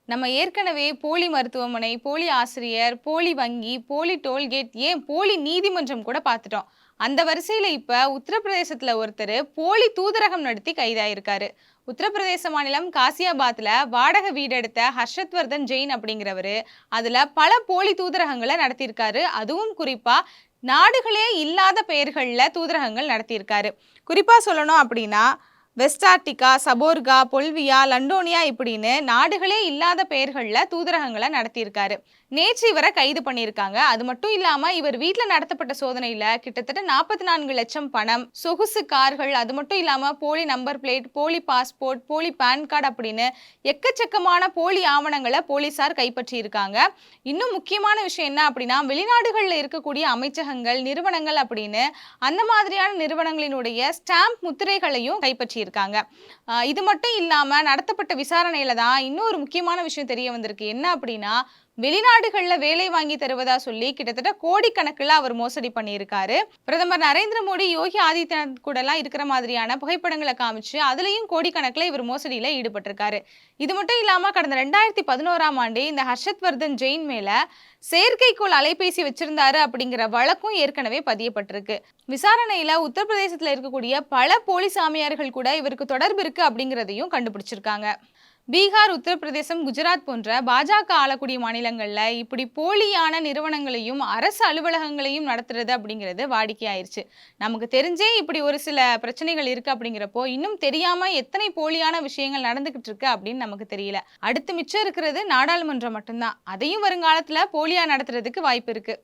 நம்ம ஏற்கனவே போலி மருத்துவமனை, போலி ஆசிரியர், போலி வங்கி, போலி டோல்கேட், ஏன் போலி நீதிமன்றம் கூட பார்த்துட்டோம். அந்த வரிசையில இப்ப உத்தரப்பிரதேசத்துல ஒருத்தரு போலி தூதரகம் நடத்தி கைதாயிருக்காரு. உத்தரப்பிரதேச மாநிலம் காசியாபாத்ல வாடகை வீடு எடுத்த ஹர்ஷத்வர்தன் ஜெயின் அப்படிங்கிறவரு, அதுல பல போலி தூதரகங்கள நடத்தியிருக்காரு. அதுவும் குறிப்பா நாடுகளே இல்லாத பெயர்கள்ல தூதரகங்கள் நடத்தியிருக்காரு. குறிப்பா சொல்லணும் அப்படின்னா, வெஸ்ட் ஆர்டிகா, சபோர்கா, பொல்வியா, லண்டோனியா இப்படின்னு நாடுகளே இல்லாத பெயர்கள்ல தூதரகங்கள நடத்தியிருக்காரு. நேற்று இவரை கைது பண்ணியிருக்காங்க. அது மட்டும் இல்லாம இவர் வீட்ல நடத்தப்பட்ட சோதனையில கிட்டத்தட்ட 44 லட்சம் பணம், சொகுசு கார்கள், அது மட்டும் இல்லாம போலி நம்பர் பிளேட், போலி பாஸ்போர்ட், போலி பான் கார்டு அப்படின்னு எக்கச்சக்கமான போலி ஆவணங்கள போலீசார் கைப்பற்றியிருக்காங்க. இன்னும் முக்கியமான விஷயம் என்ன அப்படின்னா, வெளிநாடுகள்ல இருக்கக்கூடிய அமைச்சகங்கள், நிறுவனங்கள் அப்படின்னு அந்த மாதிரியான நிறுவனங்களினுடைய ஸ்டாம்ப் முத்திரைகளையும் கைப்பற்றியிருக்காங்க. இது மட்டும் இல்லாம நடத்தப்பட்ட விசாரணையில தான் இன்னொரு முக்கியமான விஷயம் தெரிய வந்திருக்கு. என்ன அப்படின்னா, வெளிநாடுகள்ல வேலை வாங்கி தருவதா சொல்லி கிட்டத்தட்ட கோடிக்கணக்குல அவர் மோசடி பண்ணியிருக்காரு. பிரதமர் நரேந்திர மோடி, யோகி ஆதித்யநாத் கூடலாம் இருக்கிற மாதிரியான புகைப்படங்கள காமிச்சு, அதுலயும் கோடிக்கணக்குல இவர் மோசடியில ஈடுபட்டிருக்காரு. இது மட்டும் இல்லாம கடந்த 2011ஆம் ஆண்டே இந்த ஹர்ஷத்வர்தன் ஜெயின் மேல செயற்கைக்கோள் அலைபேசி வச்சிருந்தாரு அப்படிங்கிற வழக்கும் ஏற்கனவே பதியப்பட்டிருக்கு. விசாரணையில உத்தரப்பிரதேசத்துல இருக்கக்கூடிய பல போலி சாமியார்கள் கூட இவருக்கு தொடர்பு இருக்கு அப்படிங்கிறதையும் கண்டுபிடிச்சிருக்காங்க. பீகார், உத்தரப்பிரதேசம், குஜராத் போன்ற பாஜக ஆளக்கூடிய மாநிலங்கள்ல இப்படி போலியான நிறுவனங்களையும் அரசு அலுவலகங்களையும் நடத்துறது அப்படிங்கிறது வாடிக்கையாயிருச்சு. நமக்கு தெரிஞ்சே இப்படி ஒரு சில பிரச்சனைகள் இருக்கு அப்படிங்கிறப்போ, இன்னும் தெரியாம எத்தனை போலியான விஷயங்கள் நடந்துகிட்டு இருக்கு அப்படின்னு நமக்கு தெரியல. அடுத்து மிச்சம் இருக்கிறது நாடாளுமன்றம் மட்டும்தான். அதையும் வருங்காலத்துல போலியா நடத்துறதுக்கு வாய்ப்பு இருக்கு.